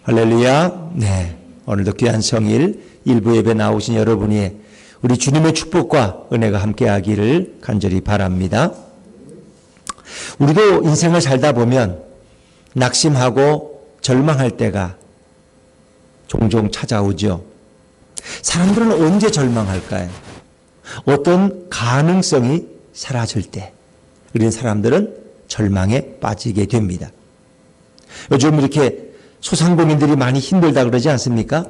할렐루야. 네. 오늘도 귀한 성일 일부 예배 나오신 여러분이 우리 주님의 축복과 은혜가 함께하기를 간절히 바랍니다. 우리도 인생을 살다 보면 낙심하고 절망할 때가 종종 찾아오죠. 사람들은 언제 절망할까요? 어떤 가능성이 사라질 때 우리는 사람들은 절망에 빠지게 됩니다. 요즘 이렇게 소상공인들이 많이 힘들다 그러지 않습니까?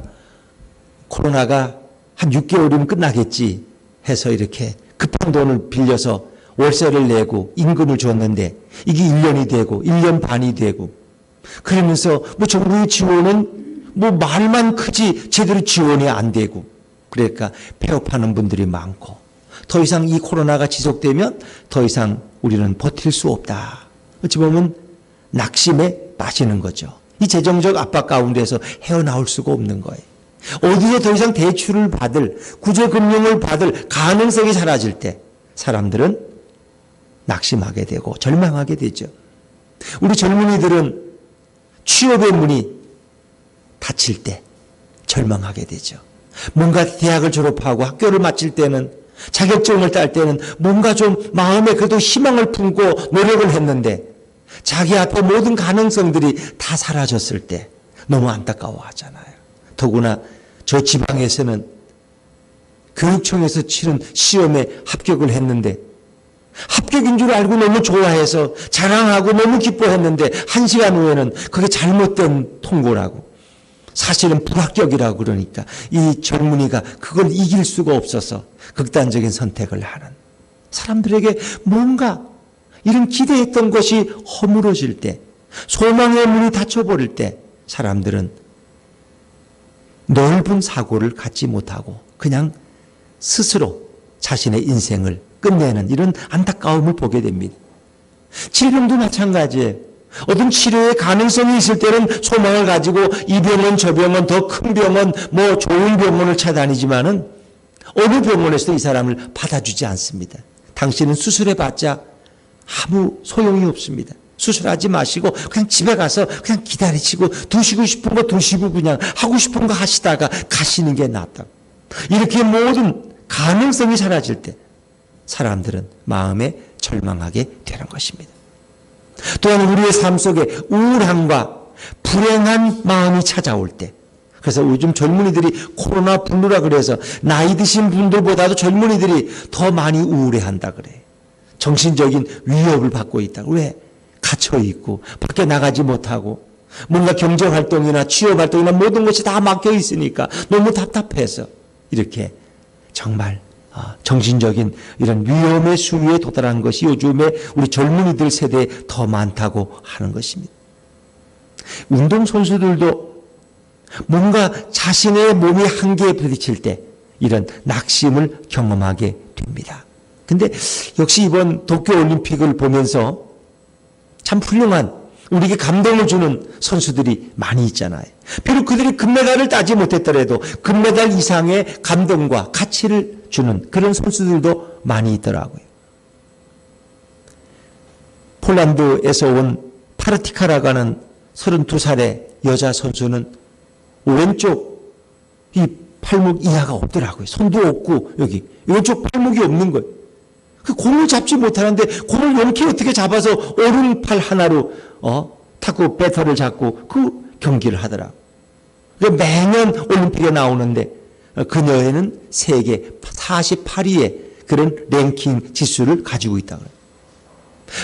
코로나가 한 6개월이면 끝나겠지 해서 이렇게 급한 돈을 빌려서 월세를 내고 임금을 줬는데 이게 1년이 되고 1년 반이 되고 그러면서 정부의 지원은 말만 크지 제대로 지원이 안 되고 그러니까 폐업하는 분들이 많고 더 이상 이 코로나가 지속되면 더 이상 우리는 버틸 수 없다. 어찌 보면 낙심에 빠지는 거죠. 이 재정적 압박 가운데서 헤어나올 수가 없는 거예요. 어디에 더 이상 대출을 받을, 구제금융을 받을 가능성이 사라질 때 사람들은 낙심하게 되고 절망하게 되죠. 우리 젊은이들은 취업의 문이 닫힐 때 절망하게 되죠. 뭔가 대학을 졸업하고 학교를 마칠 때는 자격증을 딸 때는 뭔가 좀 마음에 그래도 희망을 품고 노력을 했는데 자기 앞에 모든 가능성들이 다 사라졌을 때 너무 안타까워하잖아요. 더구나 저 지방에서는 교육청에서 치른 시험에 합격을 했는데 합격인 줄 알고 너무 좋아해서 자랑하고 너무 기뻐했는데 1시간 후에는 그게 잘못된 통보라고 사실은 불합격이라고 그러니까 이 젊은이가 그걸 이길 수가 없어서 극단적인 선택을 하는 사람들에게 뭔가 이런 기대했던 것이 허물어질 때 소망의 문이 닫혀버릴 때 사람들은 넓은 사고를 갖지 못하고 그냥 스스로 자신의 인생을 끝내는 이런 안타까움을 보게 됩니다. 질병도 마찬가지예요. 어떤 치료의 가능성이 있을 때는 소망을 가지고 이 병은 저 병은 더 큰 병은 좋은 병원을 찾아다니지만은 어느 병원에서도 이 사람을 받아주지 않습니다. 당신은 수술해봤자 아무 소용이 없습니다. 수술하지 마시고 그냥 집에 가서 그냥 기다리시고 드시고 싶은 거 드시고 그냥 하고 싶은 거 하시다가 가시는 게 낫다고. 이렇게 모든 가능성이 사라질 때 사람들은 마음에 절망하게 되는 것입니다. 또한 우리의 삶 속에 우울함과 불행한 마음이 찾아올 때 그래서 요즘 젊은이들이 코로나 블루라 그래서 나이 드신 분들보다도 젊은이들이 더 많이 우울해한다 그래요. 정신적인 위협을 받고 있다고. 왜? 갇혀있고 밖에 나가지 못하고 뭔가 경제활동이나 취업활동이나 모든 것이 다 막혀 있으니까 너무 답답해서 이렇게 정말 정신적인 이런 위험의 수위에 도달한 것이 요즘에 우리 젊은이들 세대에 더 많다고 하는 것입니다. 운동선수들도 뭔가 자신의 몸이 한계에 부딪힐 때 이런 낙심을 경험하게 됩니다. 근데 역시 이번 도쿄올림픽을 보면서 참 훌륭한 우리에게 감동을 주는 선수들이 많이 있잖아요. 비록 그들이 금메달을 따지 못했더라도 금메달 이상의 감동과 가치를 주는 그런 선수들도 많이 있더라고요. 폴란드에서 온 파르티카라고 하는 32살의 여자 선수는 왼쪽 이 팔목 이하가 없더라고요. 손도 없고 여기 왼쪽 팔목이 없는 거예요. 그 공을 잡지 못하는데 공을 이렇게 어떻게 잡아서 오른팔 하나로 탁구 배터를 잡고 그 경기를 하더라고요. 매년 올림픽에 나오는데 그녀에는 세계 48위의 그런 랭킹 지수를 가지고 있다고 해요.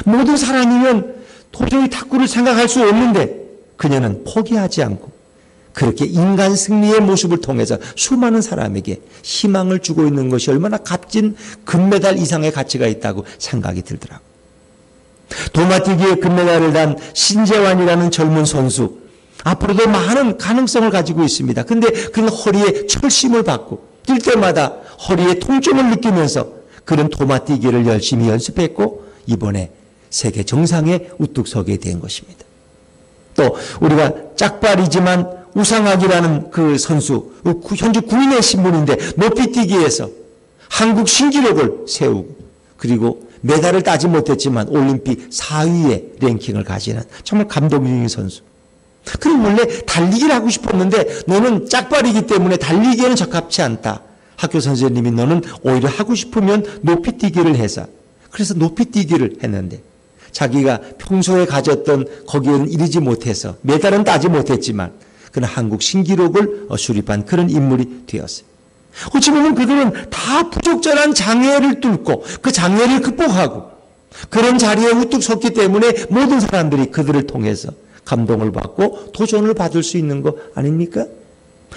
모든 사람이면 도저히 탁구를 생각할 수 없는데 그녀는 포기하지 않고 그렇게 인간 승리의 모습을 통해서 수많은 사람에게 희망을 주고 있는 것이 얼마나 값진 금메달 이상의 가치가 있다고 생각이 들더라고요. 도마뛰기에 금메달을 단 신재환이라는 젊은 선수 앞으로도 많은 가능성을 가지고 있습니다. 근데 그는 허리에 철심을 받고 뛸 때마다 허리에 통증을 느끼면서 그런 도마뛰기를 열심히 연습했고 이번에 세계 정상에 우뚝 서게 된 것입니다. 또 우리가 짝발이지만 우상학이라는 그 선수 현재 국내 신분인데 높이뛰기에서 한국 신기록을 세우고 그리고 메달을 따지 못했지만 올림픽 4위의 랭킹을 가지는 정말 감동적인 선수. 그럼 원래 달리기를 하고 싶었는데 너는 짝발이기 때문에 달리기에는 적합치 않다. 학교 선생님이 너는 오히려 하고 싶으면 높이뛰기를 해서, 그래서 높이뛰기를 했는데 자기가 평소에 가졌던 거기에는 이르지 못해서 메달은 따지 못했지만 그는 한국 신기록을 수립한 그런 인물이 되었어요. 어찌 보면 그들은 다 부적절한 장애를 뚫고 그 장애를 극복하고 그런 자리에 우뚝 섰기 때문에 모든 사람들이 그들을 통해서 감동을 받고 도전을 받을 수 있는 거 아닙니까?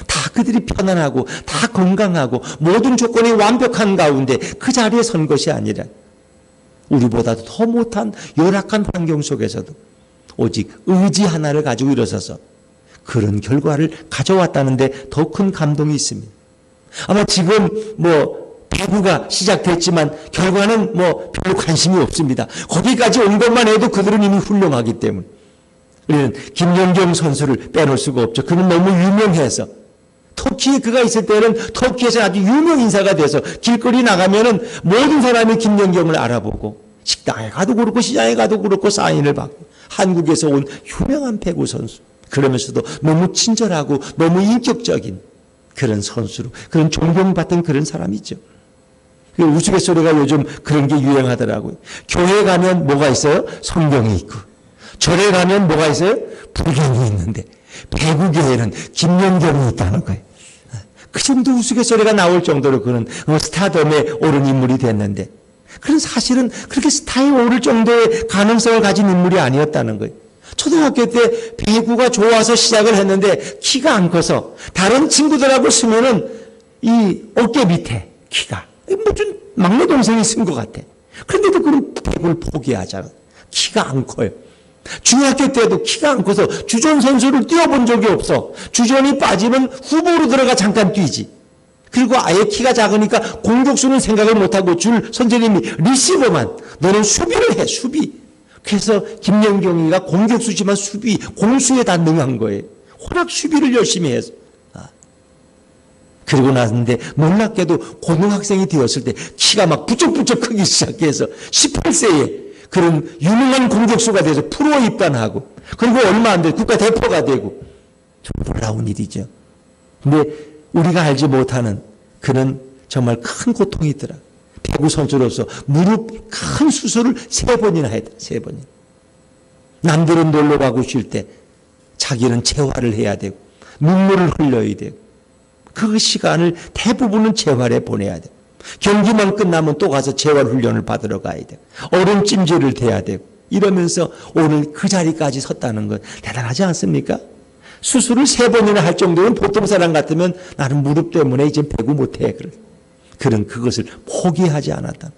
다 그들이 편안하고 다 건강하고 모든 조건이 완벽한 가운데 그 자리에 선 것이 아니라 우리보다도 더 못한 열악한 환경 속에서도 오직 의지 하나를 가지고 일어서서 그런 결과를 가져왔다는데 더 큰 감동이 있습니다. 아마 지금 배구가 시작됐지만 결과는 별로 관심이 없습니다. 거기까지 온 것만 해도 그들은 이미 훌륭하기 때문에. 우리는 김연경 선수를 빼놓을 수가 없죠. 그는 너무 유명해서. 터키에 그가 있을 때는 터키에서 아주 유명 인사가 돼서 길거리 나가면은 모든 사람이 김연경을 알아보고 식당에 가도 그렇고 시장에 가도 그렇고 사인을 받고 한국에서 온 유명한 배구 선수. 그러면서도 너무 친절하고 너무 인격적인 그런 선수로, 그런 존경받던 그런 사람이죠. 우스갯소리가 요즘 그런 게 유행하더라고요. 교회 가면 뭐가 있어요? 성경이 있고, 절에 가면 뭐가 있어요? 불경이 있는데 배구교회는 김연경이 있다는 거예요. 그 정도 우스갯소리가 나올 정도로 그는 스타덤에 오른 인물이 됐는데, 그런 사실은 그렇게 스타에 오를 정도의 가능성을 가진 인물이 아니었다는 거예요. 초등학교 때 배구가 좋아서 시작을 했는데 키가 안 커서 다른 친구들하고 쓰면은 이 어깨 밑에 키가 무슨 막내 동생이 쓴 것 같아. 그런데도 그런 배구를 포기하잖아. 키가 안 커요. 중학교 때도 키가 안 커서 주전 선수를 뛰어본 적이 없어. 주전이 빠지면 후보로 들어가 잠깐 뛰지. 그리고 아예 키가 작으니까 공격수는 생각을 못하고 줄 선생님이 리시버만, 너는 수비를 해, 수비. 그래서 김연경이가 공격수지만 수비, 공수에 다 능한 거예요. 워낙 수비를 열심히 해서. 그리고 나는데 놀랍게도 고등학생이 되었을 때 키가 막 부쩍부쩍 크기 시작해서 18세에 그런 유명한 공격수가 돼서 프로에 입단하고, 그리고 얼마 안 돼 국가대표가 되고, 좀 놀라운 일이죠. 근데 우리가 알지 못하는 그런 정말 큰 고통이 있더라. 배구 선수로서 무릎 큰 수술을 3번이나 해야 돼. 3번이나. 남들은 놀러 가고 쉴 때 자기는 재활을 해야 되고 눈물을 흘려야 되고 그 시간을 대부분은 재활에 보내야 돼. 경기만 끝나면 또 가서 재활 훈련을 받으러 가야 돼. 얼음 찜질을 대야 되고 이러면서 오늘 그 자리까지 섰다는 건 대단하지 않습니까? 수술을 3번이나 할 정도면 보통 사람 같으면 나는 무릎 때문에 이제 배구 못해. 그런 그것을 포기하지 않았다.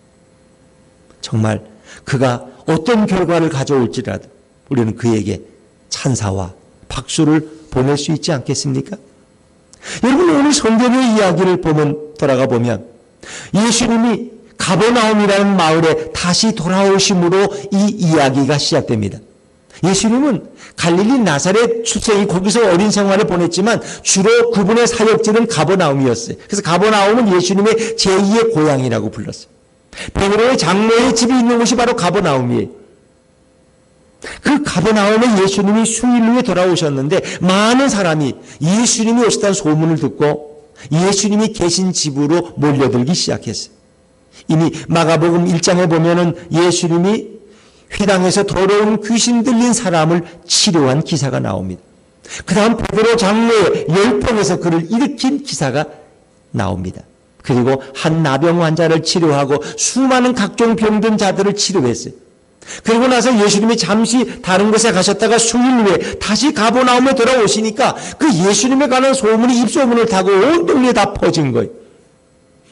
정말 그가 어떤 결과를 가져올지라도 우리는 그에게 찬사와 박수를 보낼 수 있지 않겠습니까? 여러분, 오늘 성경의 이야기를 돌아가 보면 예수님이 가버나움이라는 마을에 다시 돌아오심으로 이 이야기가 시작됩니다. 예수님은 갈릴리 나사렛 출생이 거기서 어린 생활을 보냈지만 주로 그분의 사역지는 가버나움이었어요. 그래서 가버나움은 예수님의 제2의 고향이라고 불렀어요. 베드로의 장로의 집이 있는 곳이 바로 가버나움이에요. 그 가버나움에 예수님이 수일 후에 돌아오셨는데 많은 사람이 예수님이 오셨다는 소문을 듣고 예수님이 계신 집으로 몰려들기 시작했어요. 이미 마가복음 1장에 보면은 예수님이 회당에서 더러운 귀신 들린 사람을 치료한 기사가 나옵니다. 그 다음 베드로 장로의 열병에서 그를 일으킨 기사가 나옵니다. 그리고 한 나병 환자를 치료하고 수많은 각종 병든 자들을 치료했어요. 그리고 나서 예수님이 잠시 다른 곳에 가셨다가 수일 후에 다시 가버나움에 돌아오시니까 그 예수님에 관한 소문이 입소문을 타고 온 동네에 다 퍼진 거예요.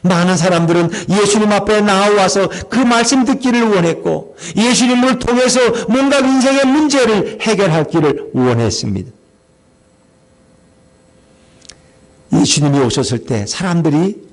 많은 사람들은 예수님 앞에 나와서 그 말씀 듣기를 원했고 예수님을 통해서 뭔가 인생의 문제를 해결할 길을 원했습니다. 예수님이 오셨을 때 사람들이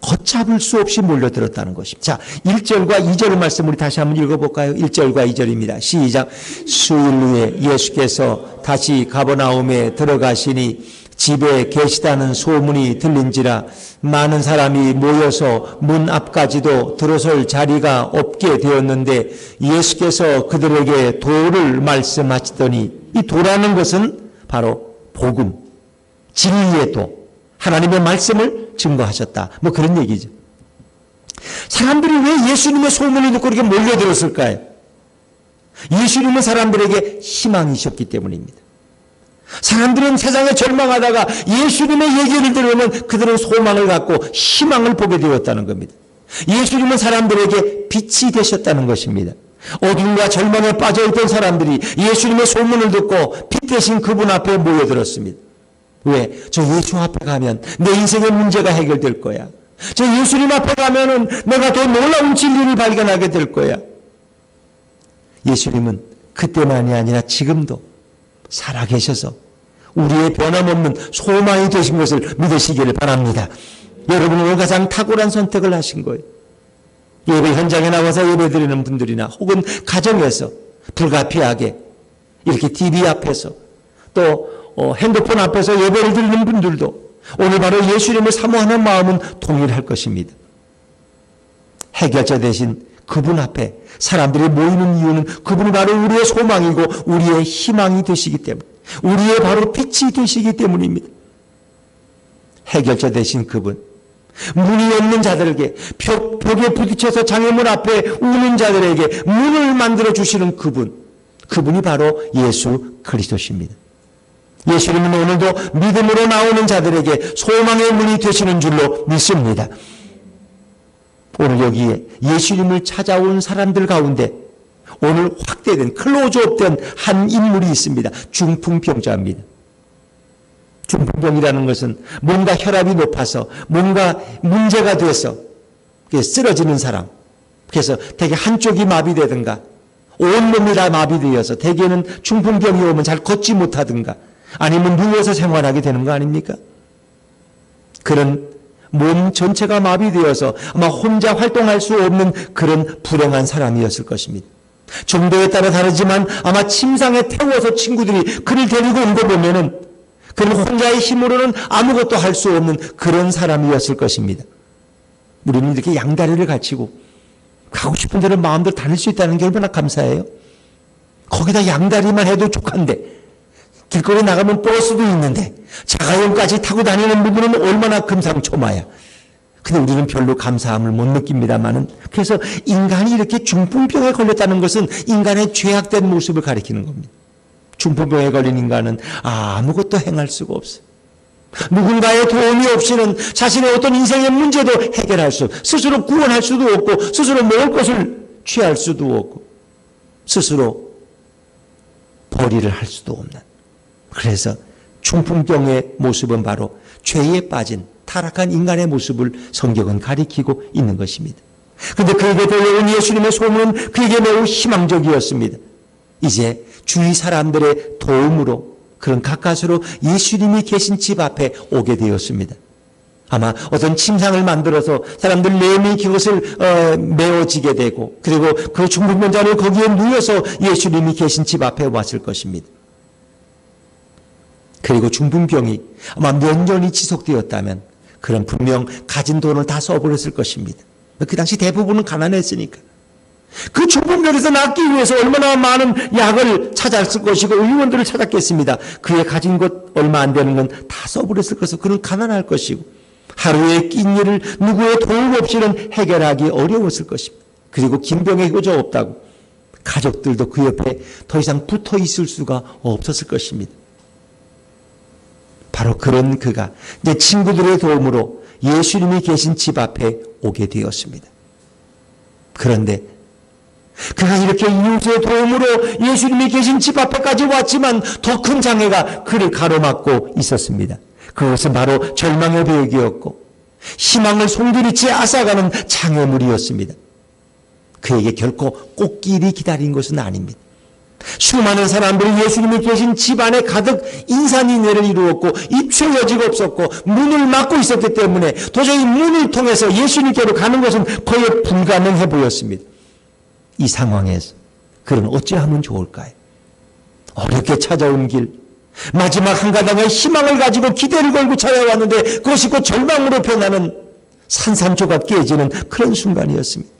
걷잡을 수 없이 몰려들었다는 것입니다. 자, 1절과 2절 말씀 우리 다시 한번 읽어볼까요? 1절과 2절입니다. 시작. 수일 후에 예수께서 다시 가버나움에 들어가시니 집에 계시다는 소문이 들린지라 많은 사람이 모여서 문 앞까지도 들어설 자리가 없게 되었는데 예수께서 그들에게 도를 말씀하시더니, 이 도라는 것은 바로 복음, 진리의 도, 하나님의 말씀을 증거하셨다. 뭐 그런 얘기죠. 사람들이 왜 예수님의 소문을 듣고 이렇게 몰려들었을까요? 예수님은 사람들에게 희망이셨기 때문입니다. 사람들은 세상에 절망하다가 예수님의 얘기를 들으면 그들은 소망을 갖고 희망을 보게 되었다는 겁니다. 예수님은 사람들에게 빛이 되셨다는 것입니다. 어둠과 절망에 빠져있던 사람들이 예수님의 소문을 듣고 빛 대신 그분 앞에 모여들었습니다. 왜? 저 예수 앞에 가면 내 인생의 문제가 해결될 거야. 저 예수님 앞에 가면은 내가 더 놀라운 진리를 발견하게 될 거야. 예수님은 그때만이 아니라 지금도 살아계셔서 우리의 변함없는 소망이 되신 것을 믿으시기를 바랍니다. 여러분은 오늘 가장 탁월한 선택을 하신 거예요. 예배 현장에 나와서 예배드리는 분들이나 혹은 가정에서 불가피하게 이렇게 TV 앞에서 또 핸드폰 앞에서 예배를 드리는 분들도 오늘 바로 예수님을 사모하는 마음은 동일할 것입니다. 해결자 대신 그분 앞에 사람들이 모이는 이유는 그분이 바로 우리의 소망이고 우리의 희망이 되시기 때문에, 우리의 바로 빛이 되시기 때문입니다. 해결자 되신 그분, 문이 없는 자들에게, 벽에 부딪혀서 장애문 앞에 우는 자들에게 문을 만들어 주시는 그분이 바로 예수 그리스도십니다. 예수님은 오늘도 믿음으로 나오는 자들에게 소망의 문이 되시는 줄로 믿습니다. 오늘 여기에 예수님을 찾아온 사람들 가운데 오늘 확대된, 클로즈업된 한 인물이 있습니다. 중풍병자입니다. 중풍병이라는 것은 뭔가 혈압이 높아서 뭔가 문제가 돼서 쓰러지는 사람. 그래서 대개 한쪽이 마비되든가 온몸이 다 마비되어서 대개는 중풍병이 오면 잘 걷지 못하든가 아니면 누워서 생활하게 되는 거 아닙니까? 그런 몸 전체가 마비되어서 아마 혼자 활동할 수 없는 그런 불행한 사람이었을 것입니다. 정도에 따라 다르지만 아마 침상에 태워서 친구들이 그를 데리고 온 거 보면은 그는 혼자의 힘으로는 아무것도 할 수 없는 그런 사람이었을 것입니다. 우리는 이렇게 양다리를 갖추고 가고 싶은 데를 마음대로 다닐 수 있다는 게 얼마나 감사해요. 거기다 양다리만 해도 족한데 길거리 나가면 버스도 있는데 자가용까지 타고 다니는 부분은 얼마나 금상첨화야. 근데 우리는 별로 감사함을 못 느낍니다만은, 그래서 인간이 이렇게 중풍병에 걸렸다는 것은 인간의 죄악된 모습을 가리키는 겁니다. 중풍병에 걸린 인간은 아무것도 행할 수가 없어요. 누군가의 도움이 없이는 자신의 어떤 인생의 문제도 해결할 수, 스스로 구원할 수도 없고 스스로 먹을 것을 취할 수도 없고 스스로 벌이를 할 수도 없는, 그래서 중풍병의 모습은 바로 죄에 빠진 타락한 인간의 모습을 성경은 가리키고 있는 것입니다. 그런데 그에게 들려온 예수님의 소문은 그에게 매우 희망적이었습니다. 이제 주위 사람들의 도움으로 그런 가까스로 예수님이 계신 집 앞에 오게 되었습니다. 아마 어떤 침상을 만들어서 사람들 매미 그것을 메어지게 되고, 그리고 그 중풍병자는 거기에 누워서 예수님이 계신 집 앞에 왔을 것입니다. 그리고 중풍병이 아마 몇 년이 지속되었다면 그런 분명 가진 돈을 다 써버렸을 것입니다. 그 당시 대부분은 가난했으니까. 그 중풍병에서 낫기 위해서 얼마나 많은 약을 찾았을 것이고 의원들을 찾았겠습니다. 그의 가진 것 얼마 안 되는 건 다 써버렸을 것이고 그는 가난할 것이고 하루에 낀 일을 누구의 도움 없이는 해결하기 어려웠을 것입니다. 그리고 김병에 효자 없다고 가족들도 그 옆에 더 이상 붙어 있을 수가 없었을 것입니다. 바로 그런 그가 이제 친구들의 도움으로 예수님이 계신 집 앞에 오게 되었습니다. 그런데 그가 이렇게 이웃의 도움으로 예수님이 계신 집 앞에까지 왔지만 더 큰 장애가 그를 가로막고 있었습니다. 그것은 바로 절망의 벽이었고 희망을 송두리째 앗아가는 장애물이었습니다. 그에게 결코 꽃길이 기다린 것은 아닙니다. 수많은 사람들이 예수님이 계신 집 안에 가득 인산인해를 이루었고 입출 여지가 없었고 문을 막고 있었기 때문에 도저히 문을 통해서 예수님께로 가는 것은 거의 불가능해 보였습니다. 이 상황에서 그는 어찌하면 좋을까요? 어렵게 찾아온 길, 마지막 한 가닥의 희망을 가지고 기대를 걸고 찾아왔는데 그것이 곧 절망으로 변하는 산산조각 깨지는 그런 순간이었습니다.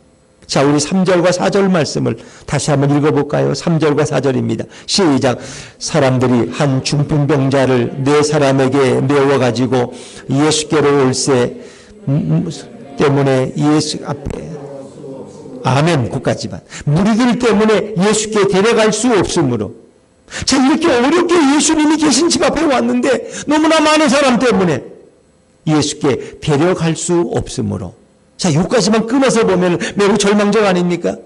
자, 우리 3절과 4절 말씀을 다시 한번 읽어볼까요? 3절과 4절입니다. 시작. 사람들이 한 중풍병자를 네 사람에게 메워가지고 예수께로 올세 때문에 예수 앞에 아멘. 그까지만. 무리들 때문에 예수께 데려갈 수 없으므로. 자, 이렇게 어렵게 예수님이 계신 집 앞에 왔는데 너무나 많은 사람 때문에 예수께 데려갈 수 없으므로. 자, 여기까지만 끊어서 보면 매우 절망적 아닙니까?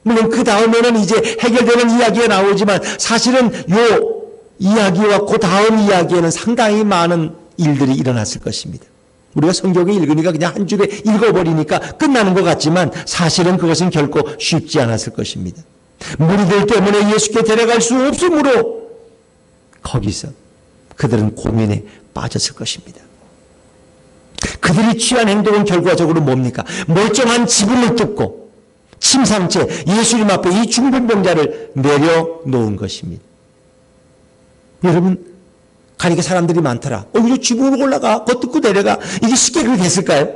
물론 그 다음에는 이제 해결되는 이야기가 나오지만 사실은 요 이야기와 그 다음 이야기에는 상당히 많은 일들이 일어났을 것입니다. 우리가 성경에 읽으니까 그냥 한 줄에 읽어버리니까 끝나는 것 같지만 사실은 그것은 결코 쉽지 않았을 것입니다. 무리들 때문에 예수께 데려갈 수 없으므로 거기서 그들은 고민에 빠졌을 것입니다. 그들이 취한 행동은 결과적으로 뭡니까? 멀쩡한 지붕을 뜯고 침상채 예수님 앞에 이 중풍병자를 내려놓은 것입니다. 여러분, 가니까 사람들이 많더라. 이거 지붕으로 올라가, 그거 뜯고 내려가. 이게 쉽게 그렇게 됐을까요?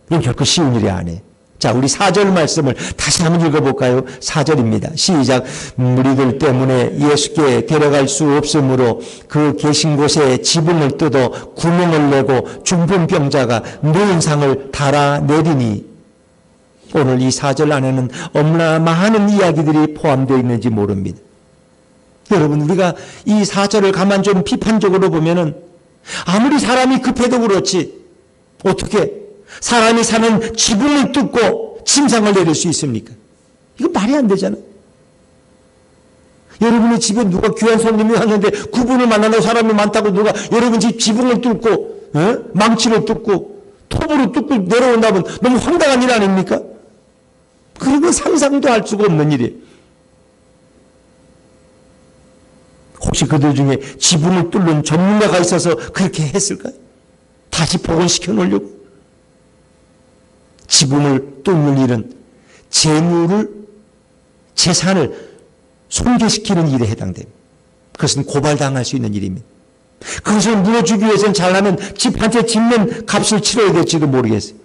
이건 결코 쉬운 일이 아니에요. 자, 우리 4절 말씀을 다시 한번 읽어볼까요? 4절입니다. 시작. 무리들 때문에 예수께 데려갈 수 없으므로 그 계신 곳에 지붕을 뜯어 구멍을 내고 중풍병자가 누운 상을 달아내리니. 오늘 이 4절 안에는 얼마나 많은 이야기들이 포함되어 있는지 모릅니다. 여러분, 우리가 이 4절을 가만 좀 비판적으로 보면은 아무리 사람이 급해도 그렇지 어떻게 사람이 사는 지붕을 뚫고 침상을 내릴 수 있습니까? 이거 말이 안 되잖아요. 여러분의 집에 누가 귀한 손님이 왔는데 그분을 만나는 사람이 많다고 누가 여러분 집 지붕을 뚫고 망치를 뚫고 톱으로 뚫고 내려온다면 너무 황당한 일 아닙니까? 그런 건 상상도 할 수가 없는 일이에요. 혹시 그들 중에 지붕을 뚫는 전문가가 있어서 그렇게 했을까요? 다시 복원시켜 놓으려고? 지붕을 뚫는 일은 재산을 손괴시키는 일에 해당됩니다. 그것은 고발당할 수 있는 일입니다. 그것을 물어주기 위해서는 잘하면 집 한 채 짓는 값을 치러야 될지도 모르겠어요.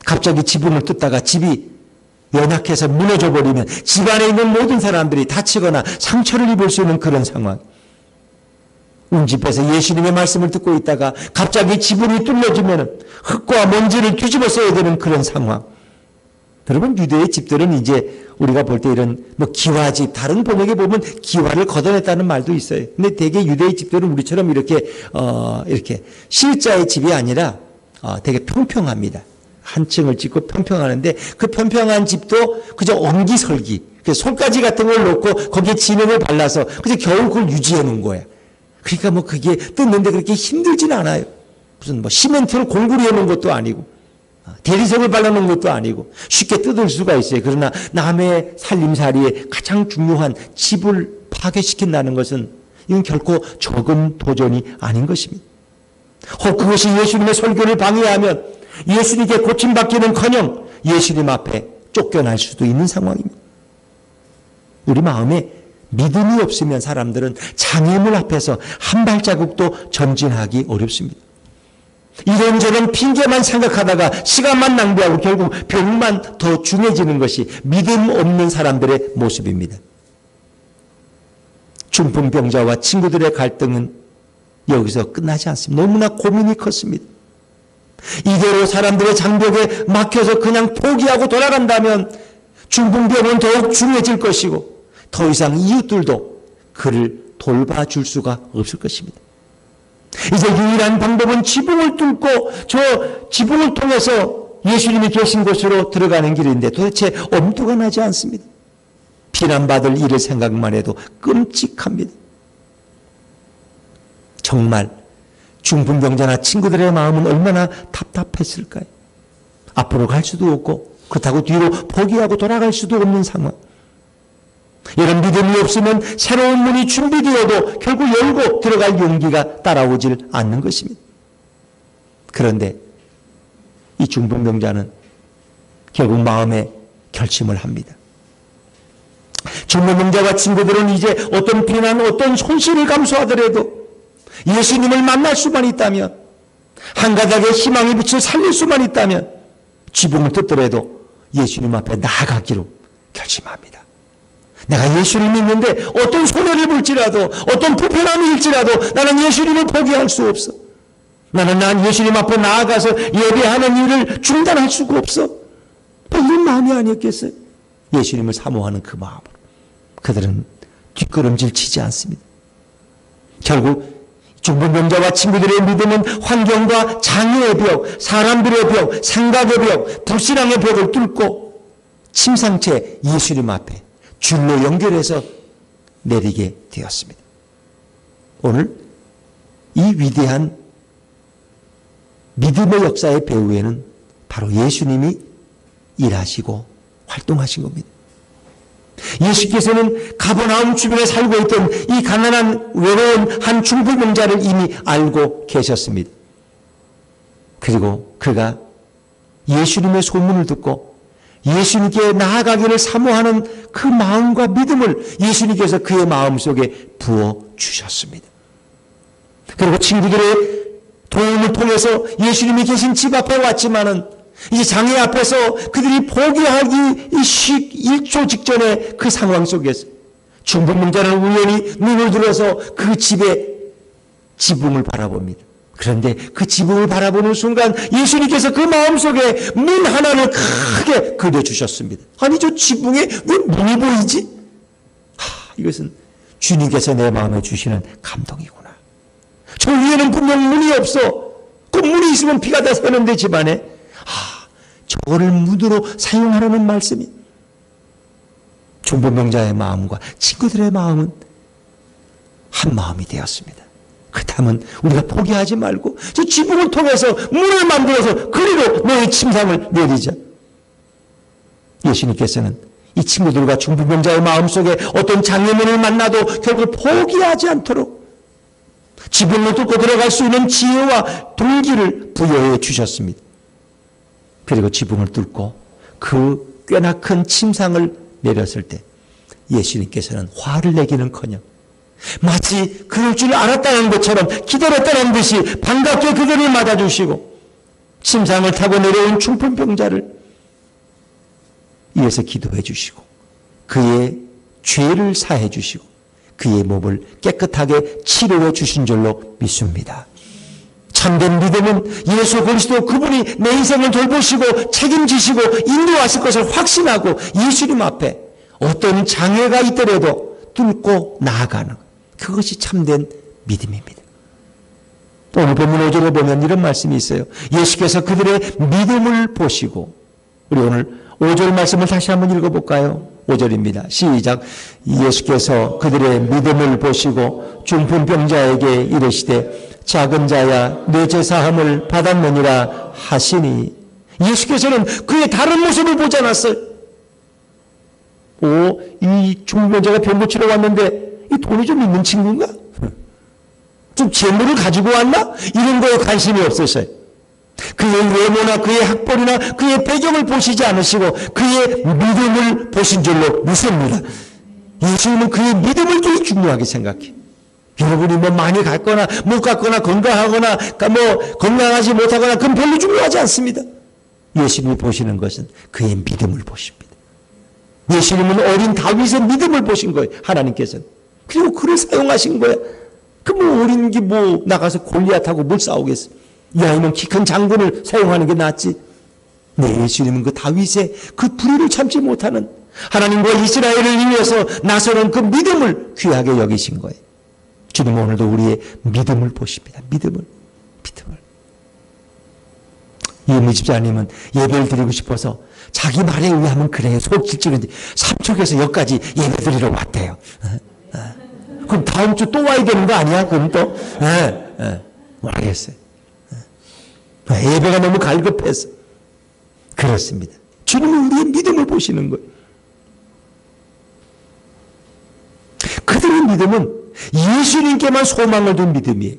갑자기 지붕을 뜯다가 집이 연약해서 무너져 버리면 집안에 있는 모든 사람들이 다치거나 상처를 입을 수 있는 그런 상황. 온 집에서 예수님의 말씀을 듣고 있다가 갑자기 지붕이 뚫려지면 흙과 먼지를 뒤집어 써야 되는 그런 상황. 여러분, 유대의 집들은 이제 우리가 볼 때 이런 기와집, 다른 번역에 보면 기와를 걷어냈다는 말도 있어요. 근데 대개 유대의 집들은 우리처럼 이렇게 실자의 집이 아니라 되게 평평합니다. 한 층을 짓고 평평하는데 그 평평한 집도 그저 엉기설기, 솔가지 같은 걸 놓고 거기에 진흙을 발라서 그저 겨우 그걸 유지해 놓은 거야. 그러니까 그게 뜯는데 그렇게 힘들진 않아요. 무슨 시멘트를 공구리 해 놓은 것도 아니고 대리석을 발라놓은 것도 아니고 쉽게 뜯을 수가 있어요. 그러나 남의 살림살이에 가장 중요한 집을 파괴시킨다는 것은 이건 결코 적은 도전이 아닌 것입니다. 혹 그것이 예수님의 설교를 방해하면 예수님께 고침받기는커녕 예수님 앞에 쫓겨날 수도 있는 상황입니다. 우리 마음에 믿음이 없으면 사람들은 장애물 앞에서 한 발자국도 전진하기 어렵습니다. 이런저런 핑계만 생각하다가 시간만 낭비하고 결국 병만 더 중해지는 것이 믿음 없는 사람들의 모습입니다. 중풍병자와 친구들의 갈등은 여기서 끝나지 않습니다. 너무나 고민이 컸습니다. 이대로 사람들의 장벽에 막혀서 그냥 포기하고 돌아간다면 중풍병은 더욱 중해질 것이고 더 이상 이웃들도 그를 돌봐줄 수가 없을 것입니다. 이제 유일한 방법은 지붕을 뚫고 저 지붕을 통해서 예수님이 계신 곳으로 들어가는 길인데 도대체 엄두가 나지 않습니다. 비난받을 일을 생각만 해도 끔찍합니다. 정말 중풍병자나 친구들의 마음은 얼마나 답답했을까요? 앞으로 갈 수도 없고 그렇다고 뒤로 포기하고 돌아갈 수도 없는 상황. 이런 믿음이 없으면 새로운 문이 준비되어도 결국 열고 들어갈 용기가 따라오질 않는 것입니다. 그런데 이 중풍병자는 결국 마음에 결심을 합니다. 중풍병자와 친구들은 이제 어떤 비난, 어떤 손실을 감수하더라도 예수님을 만날 수만 있다면, 한 가닥의 희망이 빛을 살릴 수만 있다면 지붕을 뜯더라도 예수님 앞에 나아가기로 결심합니다. 내가 예수를 믿는데 어떤 손해를 볼지라도 어떤 불편함이 일지라도 나는 예수님을 포기할 수 없어. 나는 예수님 앞에 나아가서 예배하는 일을 중단할 수가 없어. 이런 마음이 아니었겠어요? 예수님을 사모하는 그 마음으로 그들은 뒷걸음질 치지 않습니다. 결국 중풍병자와 친구들의 믿음은 환경과 장애의 벽, 사람들의 벽, 생각의 벽, 불신앙의 벽을 뚫고 침상체 예수님 앞에 줄로 연결해서 내리게 되었습니다. 오늘 이 위대한 믿음의 역사의 배후에는 바로 예수님이 일하시고 활동하신 겁니다. 예수께서는 가버나움 주변에 살고 있던 이 가난한 외로운 한 중풍병자를 이미 알고 계셨습니다. 그리고 그가 예수님의 소문을 듣고 예수님께 나아가기를 사모하는 그 마음과 믿음을 예수님께서 그의 마음속에 부어주셨습니다. 그리고 친구들의 도움을 통해서 예수님이 계신 집 앞에 왔지만은 이제 장애 앞에서 그들이 포기하기 1초 직전에 그 상황 속에서 중풍병자는 우연히 눈을 들어서 그 집의 지붕을 바라봅니다. 그런데 그 지붕을 바라보는 순간 예수님께서 그 마음속에 문 하나를 크게 그려주셨습니다. 아니 저 지붕에 왜 문이 보이지? 이것은 주님께서 내 마음에 주시는 감동이구나. 저 위에는 분명 문이 없어. 그 문이 있으면 비가 다 새는데 집안에 저거를 문으로 사용하라는 말씀이 중풍병자의 마음과 친구들의 마음은 한 마음이 되었습니다. 그렇다면 우리가 포기하지 말고 저 지붕을 통해서 문을 만들어서 그리로 너의 침상을 내리자. 예수님께서는 이 친구들과 중풍병자의 마음속에 어떤 장애물을 만나도 결국 포기하지 않도록 지붕을 뚫고 들어갈 수 있는 지혜와 동기를 부여해 주셨습니다. 그리고 지붕을 뚫고 그 꽤나 큰 침상을 내렸을 때 예수님께서는 화를 내기는커녕 마치 그럴 줄 알았다는 것처럼 기다렸다는 듯이 반갑게 그들을 맞아주시고 침상을 타고 내려온 중풍병자를 위해서 기도해 주시고 그의 죄를 사해 주시고 그의 몸을 깨끗하게 치료해 주신 줄로 믿습니다. 참된 믿음은 예수 그리스도 그분이 내 인생을 돌보시고 책임지시고 인도하실 것을 확신하고 예수님 앞에 어떤 장애가 있더라도 뚫고 나아가는 그것이 참된 믿음입니다. 오늘 본문 5절에 보면 이런 말씀이 있어요. 예수께서 그들의 믿음을 보시고 우리 오늘 5절 말씀을 다시 한번 읽어볼까요? 5절입니다. 시작. 예수께서 그들의 믿음을 보시고 중풍병자에게 이르시되 작은 자야 내 죄사함을 받았느니라 하시니 예수께서는 그의 다른 모습을 보지 않았어요. 이 중풍병자가 병 고치러 왔는데 이 돈이 좀 있는 친구인가? 좀 재물을 가지고 왔나? 이런 거에 관심이 없으셔요. 그의 외모나 그의 학벌이나 그의 배경을 보시지 않으시고 그의 믿음을 보신 줄로 믿습니다. 예수님은 그의 믿음을 되게 중요하게 생각해. 여러분이 뭐 많이 갔거나 못 갔거나 건강하거나 뭐 건강하지 못하거나 그건 별로 중요하지 않습니다. 예수님이 보시는 것은 그의 믿음을 보십니다. 예수님은 어린 다윗의 믿음을 보신 거예요. 하나님께서는. 그리고 그를 사용하신 거야. 그 뭐 어린 게 뭐 나가서 골리앗하고 뭘 싸우겠어. 이 아이는 키 큰 장군을 사용하는 게 낫지. 네, 예수님은 그 다윗의 그 불의를 참지 못하는 하나님과 이스라엘을 위해서 나서는 그 믿음을 귀하게 여기신 거예요. 주님은 오늘도 우리의 믿음을 보십니다. 믿음을. 이은미 집사님은 예배를 드리고 싶어서 자기 말에 의하면 그래요. 속 찔찔한데 삼척에서 여기까지 예배 드리러 왔대요. 그럼 다음 주 또 와야 되는 거 아니야? 그럼 또? 모르겠어요. 예배가 너무 갈급해서. 그렇습니다. 주님은 우리의 믿음을 보시는 거예요. 그들의 믿음은 예수님께만 소망을 둔 믿음이에요.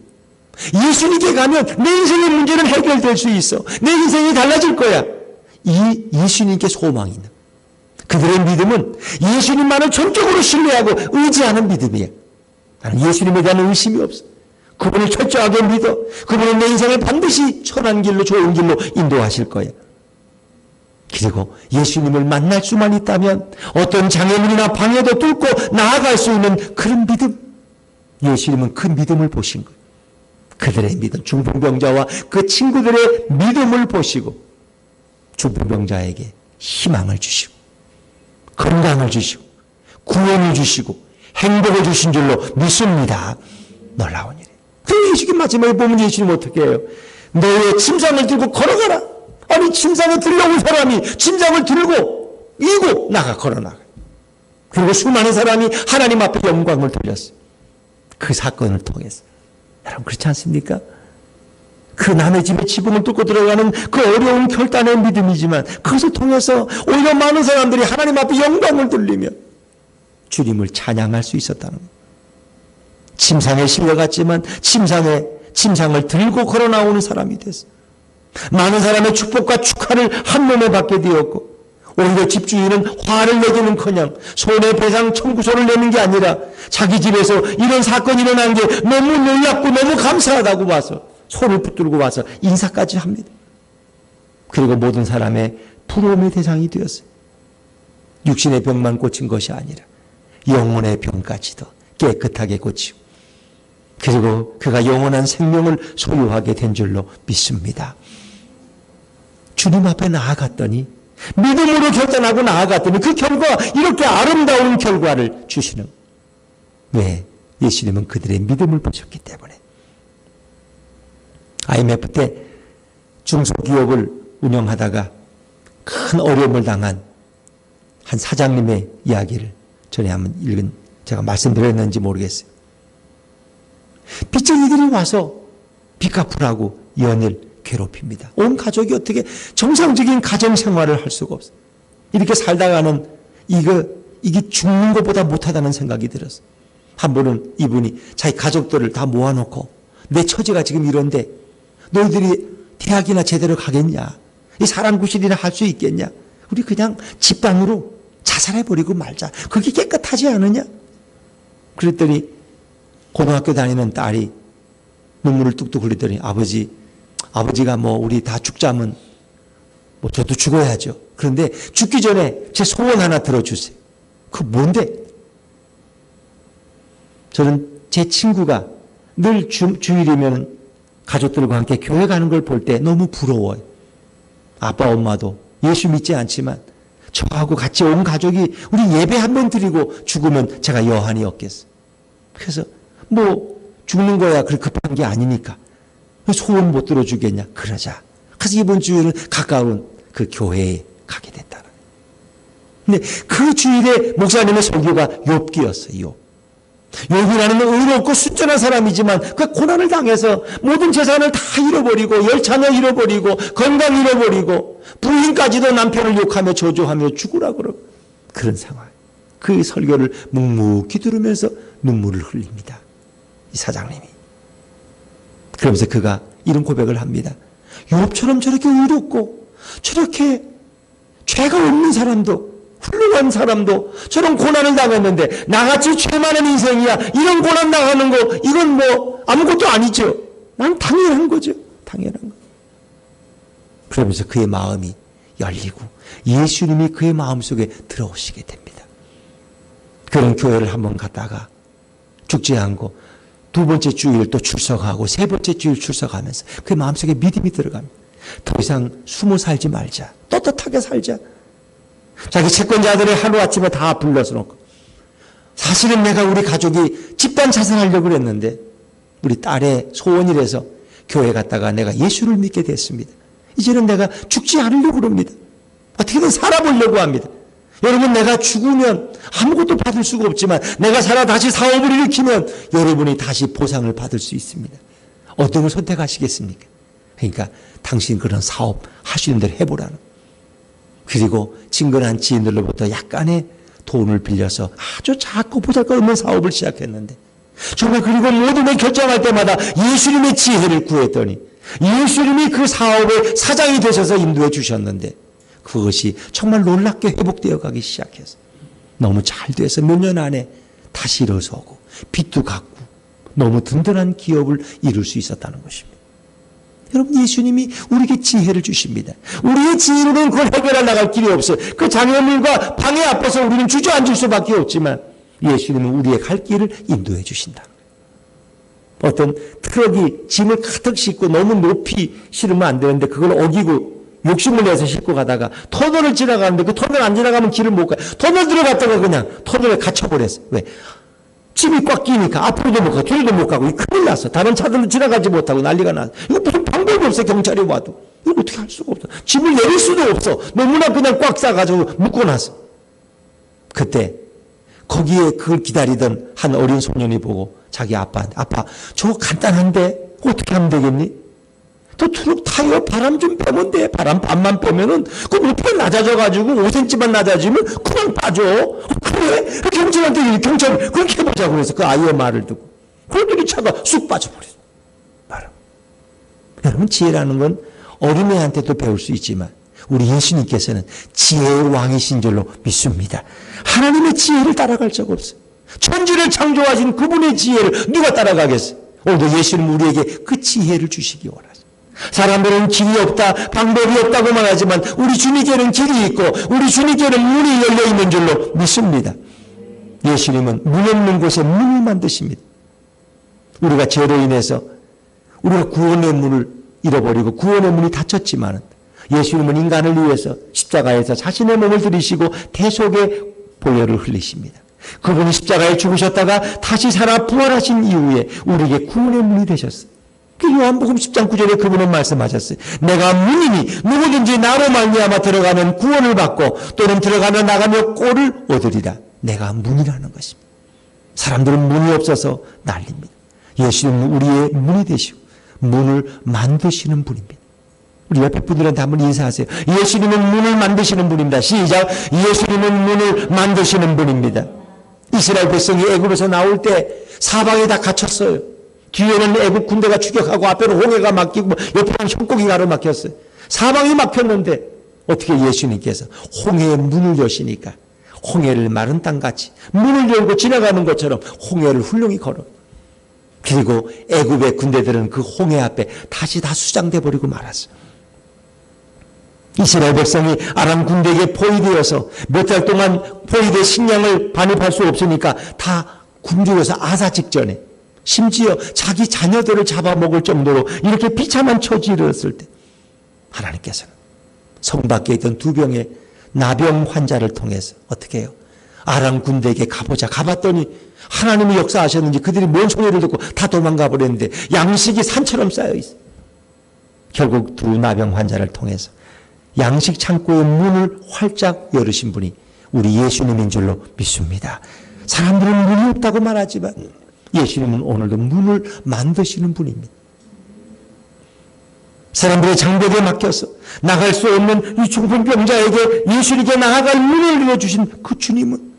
예수님께 가면 내 인생의 문제는 해결될 수 있어. 내 인생이 달라질 거야. 이 예수님께 소망이 있는 그들의 믿음은 예수님만을 전적으로 신뢰하고 의지하는 믿음이에요. 나는 예수님에 대한 의심이 없어. 그분을 철저하게 믿어. 그분은 내 인생을 반드시 선한 길로 좋은 길로 인도하실 거예요. 그리고 예수님을 만날 수만 있다면 어떤 장애물이나 방해도 뚫고 나아갈 수 있는 그런 믿음. 예수님은 그 믿음을 보신 거예요. 그들의 믿음, 중풍병자와 그 친구들의 믿음을 보시고 중풍병자에게 희망을 주시고 건강을 주시고 구원을 주시고 행복을 주신 줄로 믿습니다. 놀라운 일이에요. 그 예수님 마지막에 보면 예수님 어떻게 해요? 너의 침상을 들고 걸어가라. 아니 침상에 들려온 사람이 침상을 들고 이고 나가 걸어나가. 그리고 수많은 사람이 하나님 앞에 영광을 돌렸어요. 그 사건을 통해서. 여러분 그렇지 않습니까? 그 남의 집에 지붕을 뚫고 들어가는 그 어려운 결단의 믿음이지만 그것을 통해서 오히려 많은 사람들이 하나님 앞에 영광을 돌리며 주님을 찬양할 수 있었다는 거예요. 침상에 실려갔지만 침상을 들고 걸어 나오는 사람이 됐어요. 많은 사람의 축복과 축하를 한 몸에 받게 되었고 오히려 집주인은 화를 내기는커녕 손해배상 청구서를 내는 게 아니라 자기 집에서 이런 사건이 일어난 게 너무 놀랍고 너무 감사하다고 와서 손을 붙들고 와서 인사까지 합니다. 그리고 모든 사람의 부러움의 대상이 되었어요. 육신의 병만 고친 것이 아니라 영혼의 병까지도 깨끗하게 고치고 그리고 그가 영원한 생명을 소유하게 된 줄로 믿습니다. 주님 앞에 나아갔더니 믿음으로 결단하고 나아갔더니 그 결과 이렇게 아름다운 결과를 주시는. 왜? 예수님은 그들의 믿음을 보셨기 때문에. IMF 때 중소기업을 운영하다가 큰 어려움을 당한 한 사장님의 이야기를 전에 한번 제가 말씀드렸는지 모르겠어요. 빚쟁이들이 와서 빚 갚으라고 연일 괴롭힙니다. 온 가족이 어떻게 정상적인 가정생활을 할 수가 없어요. 이렇게 살다가는 이게 죽는 것보다 못하다는 생각이 들었어요. 한 번은 이분이 자기 가족들을 다 모아놓고 내 처지가 지금 이런데 너희들이 대학이나 제대로 가겠냐? 이 사랑구실이나 할 수 있겠냐? 우리 그냥 집단으로 자살해버리고 말자. 그게 깨끗하지 않으냐? 그랬더니 고등학교 다니는 딸이 눈물을 뚝뚝 흘리더니 아버지가 우리 다 죽자면 저도 죽어야죠. 그런데 죽기 전에 제 소원 하나 들어주세요. 그거 뭔데? 저는 제 친구가 늘 주일이면 가족들과 함께 교회 가는 걸 볼 때 너무 부러워요. 아빠 엄마도 예수 믿지 않지만 저하고 같이 온 가족이 우리 예배 한 번 드리고 죽으면 제가 여한이 없겠어요. 그래서 죽는 거야 그렇게 급한 게 아니니까 소원 못 들어주겠냐 그러자. 그래서 이번 주일은 가까운 그 교회에 가게 됐다는. 근데 그 주일에 목사님의 설교가 욥기였어요. 욥이라는 의롭고 순전한 사람이지만 그 고난을 당해서 모든 재산을 다 잃어버리고 열차녀 잃어버리고 건강 잃어버리고 부인까지도 남편을 욕하며 저주하며 죽으라 그러고 그런 상황. 그 설교를 묵묵히 들으면서 눈물을 흘립니다. 이 사장님이. 그러면서 그가 이런 고백을 합니다. 욥처럼 저렇게 의롭고 저렇게 죄가 없는 사람도 훌륭한 사람도 저런 고난을 당했는데 나같이 죄 많은 인생이야. 이런 고난 당하는 거 이건 아무것도 아니죠. 난 당연한 거죠. 당연한 거. 그러면서 그의 마음이 열리고 예수님이 그의 마음속에 들어오시게 됩니다. 그런 교회를 한번 갔다가 죽지 않고 두 번째 주일 또 출석하고 세 번째 주일 출석하면서 그의 마음속에 믿음이 들어갑니다. 더 이상 숨어 살지 말자. 떳떳하게 살자. 자기 채권자들의 하루아침에 다 불러서 놓고 사실은 내가 우리 가족이 집단 자살하려고 그랬는데 우리 딸의 소원이라서 교회 갔다가 내가 예수를 믿게 됐습니다. 이제는 내가 죽지 않으려고 그럽니다. 어떻게든 살아보려고 합니다. 여러분 내가 죽으면 아무것도 받을 수가 없지만 내가 살아 다시 사업을 일으키면 여러분이 다시 보상을 받을 수 있습니다. 어떤 걸 선택하시겠습니까? 그러니까 당신 그런 사업 하시는 대로 해보라는. 그리고 친근한 지인들로부터 약간의 돈을 빌려서 아주 작고 보잘것없는 사업을 시작했는데 정말 그리고 모든 걸 결정할 때마다 예수님의 지혜를 구했더니 예수님이 그 사업의 사장이 되셔서 인도해 주셨는데 그것이 정말 놀랍게 회복되어 가기 시작해서 너무 잘 돼서 몇 년 안에 다시 일어서고 빚도 갚고 너무 든든한 기업을 이룰 수 있었다는 것입니다. 여러분, 예수님이 우리에게 지혜를 주십니다. 우리의 지혜로는 그걸 해결해 나갈 길이 없어요. 그 장애물과 방해 앞에서 우리는 주저앉을 수밖에 없지만 예수님은 우리의 갈 길을 인도해 주신다. 어떤 트럭이 짐을 가득 싣고 너무 높이 실으면 안 되는데 그걸 어기고 욕심을 내서 싣고 가다가 터널을 지나가는데 그 터널 안 지나가면 길을 못 가요. 터널 들어갔다가 그냥 터널에 갇혀버렸어요. 왜? 짐이 꽉 끼니까 앞으로도 못 가고 뒤로도 못 가고 큰일 났어. 다른 차들도 지나가지 못하고 난리가 났어. 이거 무슨 방법이 없어. 경찰이 와도. 이거 어떻게 할 수가 없어. 짐을 내릴 수도 없어. 너무나 그냥 꽉 싸가지고 묶어놨어. 그때 거기에 그걸 기다리던 한 어린 소년이 보고 자기 아빠한테, 아빠 저거 간단한데 어떻게 하면 되겠니? 저 트럭 타이어 바람 좀 빼면 돼. 바람 반만 빼면은 그 높이가 낮아져가지고 5cm만 낮아지면 그냥 빠져. 그래? 경찰한테 경찰 그렇게 해보자고 그래서 그 아이의 말을 듣고 그러더니 차가 쑥 빠져버렸어. 바람. 여러분, 지혜라는 건 어린애한테도 배울 수 있지만 우리 예수님께서는 지혜의 왕이신 줄로 믿습니다. 하나님의 지혜를 따라갈 적 없어요. 천지를 창조하신 그분의 지혜를 누가 따라가겠어요? 오늘도 예수님 우리에게 그 지혜를 주시기 원하십니다. 사람들은 길이 없다, 방법이 없다고 말하지만 우리 주님께는 길이 있고 우리 주님께는 문이 열려있는 줄로 믿습니다. 예수님은 문 없는 곳에 문을 만드십니다. 우리가 죄로 인해서 우리가 구원의 문을 잃어버리고 구원의 문이 닫혔지만 예수님은 인간을 위해서 십자가에서 자신의 몸을 들이시고 대속의 보혈을 흘리십니다. 그분이 십자가에 죽으셨다가 다시 살아 부활하신 이후에 우리에게 구원의 문이 되셨어요. 요한복음 10장 9절에 그분은 말씀하셨어요. 내가 문이니 누구든지 나로 말미암아 들어가면 구원을 받고 또는 들어가며 나가며 꼴을 얻으리라. 내가 문이라는 것입니다. 사람들은 문이 없어서 난립니다. 예수님은 우리의 문이 되시고 문을 만드시는 분입니다. 우리 옆에 분들한테 한번 인사하세요. 예수님은 문을 만드시는 분입니다. 시작. 예수님은 문을 만드시는 분입니다. 이스라엘 백성이 애굽에서 나올 때 사방이 다 갇혔어요. 뒤에는 애굽 군대가 추격하고 앞에는 홍해가 막히고 옆에는 협곡이 가로막혔어요. 사방이 막혔는데 어떻게 예수님께서 홍해의 문을 여시니까 홍해를 마른 땅같이 문을 열고 지나가는 것처럼 홍해를 훌륭히 걸어. 그리고 애굽의 군대들은 그 홍해 앞에 다시 다 수장돼 버리고 말았어요. 이스라엘 백성이 아람 군대에게 포위되어서 몇 달 동안 포위된 식량을 반입할 수 없으니까 다 굶주려서 아사 직전에 심지어 자기 자녀들을 잡아먹을 정도로 이렇게 비참한 처지에 이르렀을 때 하나님께서는 성 밖에 있던 두 병의 나병 환자를 통해서 어떻게 해요? 아람 군대에게 가보자. 가봤더니 하나님이 역사하셨는지 그들이 뭔 소리를 듣고 다 도망가 버렸는데 양식이 산처럼 쌓여 있어요. 결국 두 나병 환자를 통해서 양식 창고의 문을 활짝 열으신 분이 우리 예수님인 줄로 믿습니다. 사람들은 문이 없다고 말하지만 예수님은 오늘도 문을 만드시는 분입니다. 사람들의 장벽에 막혀서 나갈 수 없는 이 중풍병자에게 예수님께 나아갈 문을 열어주신 그 주님은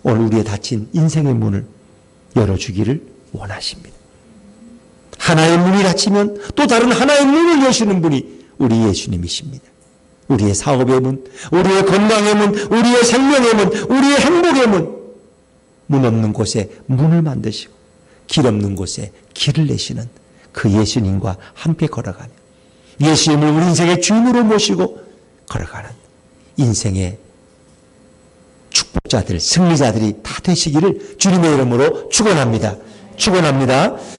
오늘 우리의 닫힌 인생의 문을 열어주기를 원하십니다. 하나의 문이 닫히면 또 다른 하나의 문을 여시는 분이 우리 예수님이십니다. 우리의 사업의 문, 우리의 건강의 문, 우리의 생명의 문, 우리의 행복의 문, 문 없는 곳에 문을 만드시고 길 없는 곳에 길을 내시는 그 예수님과 함께 걸어가며 예수님을 우리 인생의 주인으로 모시고 걸어가는 인생의 축복자들, 승리자들이 다 되시기를 주님의 이름으로 축원합니다. 축원합니다.